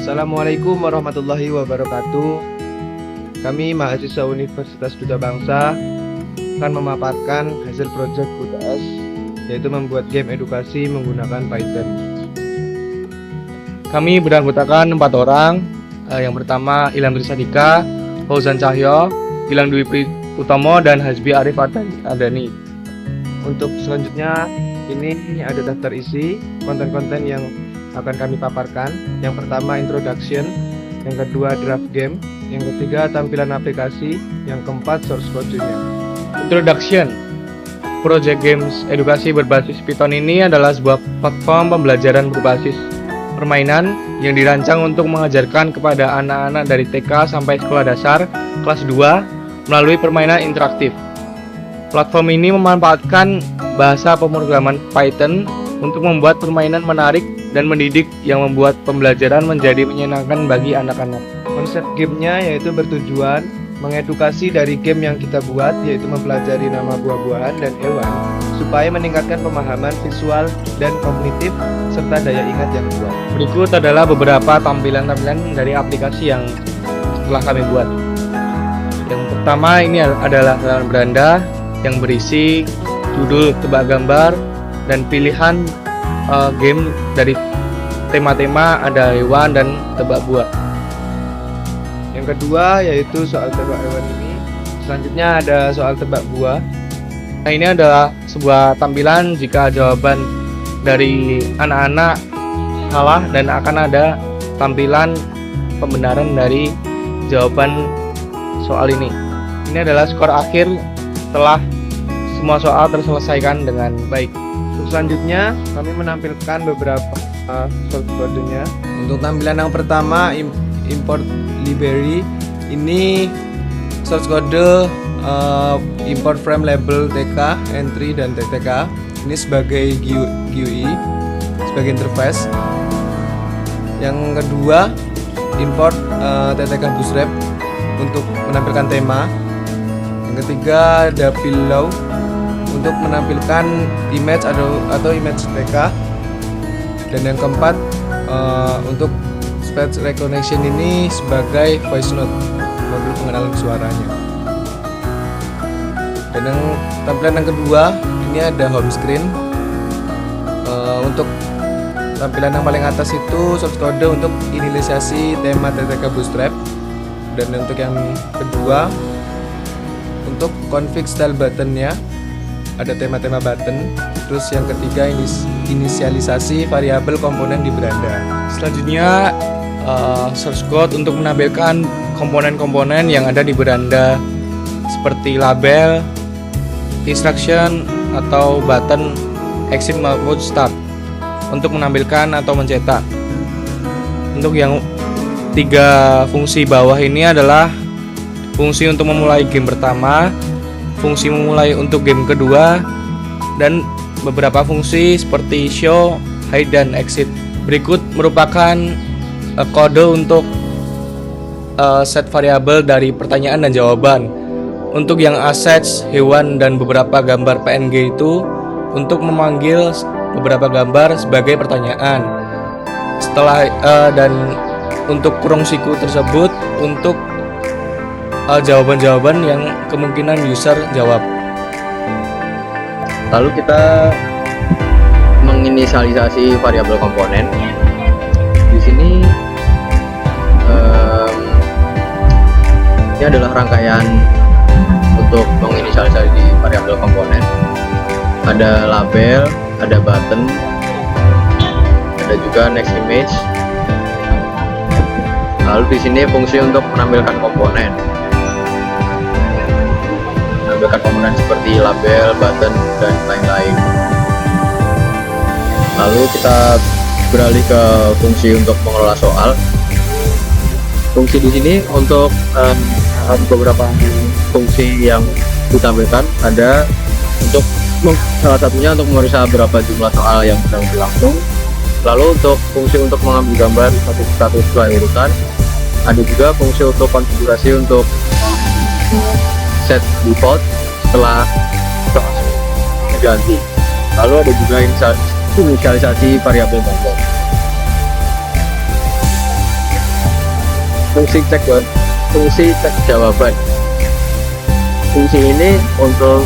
Assalamualaikum warahmatullahi wabarakatuh. Kami mahasiswa Universitas Duta Bangsa akan memaparkan hasil proyek UTS, yaitu membuat game edukasi menggunakan Python. Kami beranggotakan 4 orang. Yang pertama Ilham Trisadika, Fauzan Cahyo, Gilang Dwi Utomo, dan Hasbi Arif Adani. Untuk selanjutnya ini ada daftar isi konten-konten yang akan kami paparkan. Yang pertama introduction, yang kedua draft game, yang ketiga tampilan aplikasi, yang keempat source code-nya. Introduction. Project games edukasi berbasis Python ini adalah sebuah platform pembelajaran berbasis permainan yang dirancang untuk mengajarkan kepada anak-anak dari TK sampai sekolah dasar kelas 2 melalui permainan interaktif. Platform ini memanfaatkan bahasa pemrograman Python untuk membuat permainan menarik dan mendidik yang membuat pembelajaran menjadi menyenangkan bagi anak-anak. Konsep gamenya yaitu bertujuan mengedukasi dari game yang kita buat, yaitu mempelajari nama buah-buahan dan hewan, supaya meningkatkan pemahaman visual dan kognitif serta daya ingat yang kuat. Berikut adalah beberapa tampilan-tampilan dari aplikasi yang telah kami buat. Yang pertama ini adalah halaman beranda yang berisi judul tebak gambar dan pilihan game dari tema-tema, ada hewan dan tebak buah. Yang kedua yaitu soal tebak hewan ini. Selanjutnya ada soal tebak buah. Nah, ini adalah sebuah tampilan jika jawaban dari anak-anak salah, dan akan ada tampilan pembenaran dari jawaban soal ini. Ini adalah skor akhir setelah semua soal terselesaikan dengan baik. Selanjutnya kami menampilkan beberapa source code-nya. Untuk tampilan yang pertama import library, ini source code import frame label TK, entry dan TTK. Ini sebagai GUI, sebagai interface. Yang kedua import TTK bootstrap untuk menampilkan tema. Yang ketiga ada below untuk menampilkan image atau image TK. Dan yang keempat untuk speech recognition ini sebagai voice note, modul pengenalan suaranya. Dan yang tampilan yang kedua ini ada home screen. Untuk tampilan yang paling atas itu source code untuk inisialisasi tema TTK bootstrap. Dan untuk yang kedua untuk config style buttonnya ada tema-tema button. Terus yang ketiga inisialisasi variabel komponen di beranda. Selanjutnya source code untuk menampilkan komponen-komponen yang ada di beranda seperti label, instruction atau button exit maupun start untuk menampilkan atau mencetak. Untuk yang 3 fungsi bawah ini adalah fungsi untuk memulai game pertama, fungsi memulai untuk game kedua, dan beberapa fungsi seperti show, hide, dan exit. Berikut merupakan kode untuk set variabel dari pertanyaan dan jawaban. Untuk yang assets, hewan, dan beberapa gambar PNG itu untuk memanggil beberapa gambar sebagai pertanyaan. Setelah dan untuk kurung siku tersebut untuk jawaban-jawaban yang kemungkinan user jawab. Lalu kita menginisialisasi variabel komponen. Di sini ini adalah rangkaian untuk menginisialisasi variabel komponen. Ada label, ada button, ada juga next image. Lalu di sini fungsi untuk menampilkan komponen. Menampilkan komponen seperti label, button, dan lain-lain. Lalu kita beralih ke fungsi untuk mengelola soal. Fungsi di sini untuk beberapa fungsi yang ditampilkan ada untuk salah satunya untuk memeriksa berapa jumlah soal yang sedang berlangsung. Lalu untuk fungsi untuk mengambil gambar satu persatu sesuai urutan. Ada juga fungsi untuk konfigurasi untuk set default setelah ganti. Lalu ada juga inisialisasi variabel gambar. fungsi cek jawaban. Fungsi ini untuk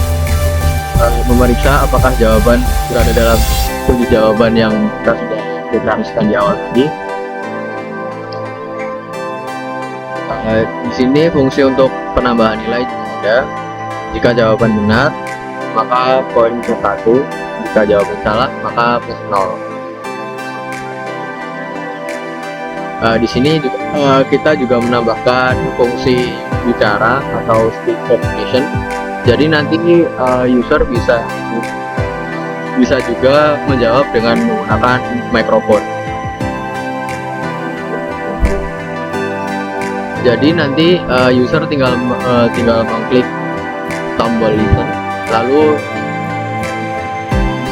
memeriksa apakah jawaban berada dalam kunci jawaban yang kita sudah deklarasikan di awal tadi. Di sini fungsi untuk penambahan nilai ada. Jika jawaban benar, maka poin plus 1. Jika jawaban salah, maka plus 0. Di sini juga, kita juga menambahkan fungsi bicara atau speech recognition. Jadi nanti user bisa juga menjawab dengan menggunakan mikrofon. Jadi nanti user tinggal mengklik tombol listen, lalu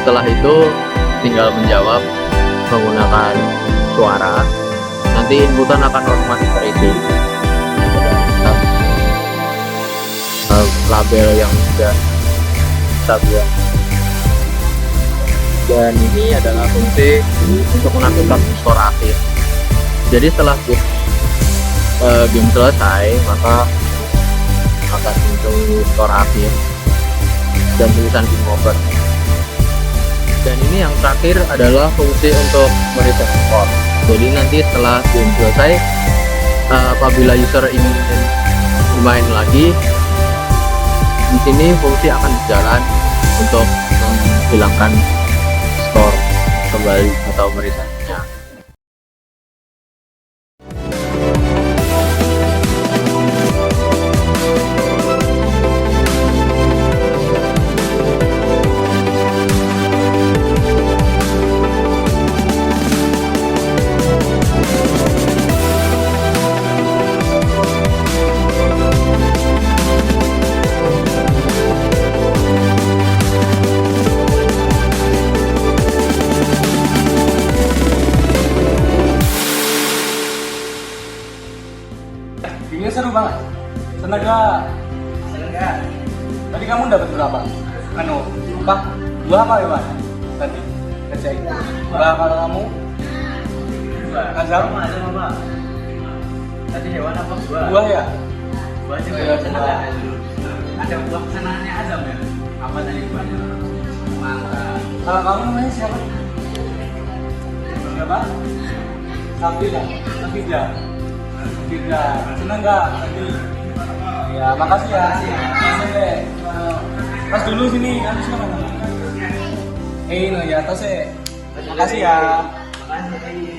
setelah itu tinggal menjawab menggunakan suara. Nanti inputan akan otomatis terisi label yang sudah kita buat. Dan ini adalah fungsi untuk menampilkan skor akhir. Jadi setelah game selesai, maka akan muncul skor akhir dan tulisan game over. Dan ini yang terakhir adalah fungsi untuk mereset skor. Jadi nanti setelah game selesai, apabila user ingin bermain lagi, di sini fungsi akan berjalan untuk menghilangkan skor kembali atau meresetnya. Ini seru banget. Seneng gak? Tadi kamu dapat berapa? Lupa? 2 apa Iwan? Tadi ngecek. Berapa kalau kamu? 2. Azam? Azam apa? Tadi hewan apa? 2 ya? 2 juga ya. Ada buah kesenangannya Azam ya? Apa tadi buahnya? Mantap. Kalau kamu namanya siapa? Siapa? Safira. Seneng gak tadi? Ya makasih ya. Pas dulu sini kamu siapa namanya? No ya, tos makasih ya. Makasih.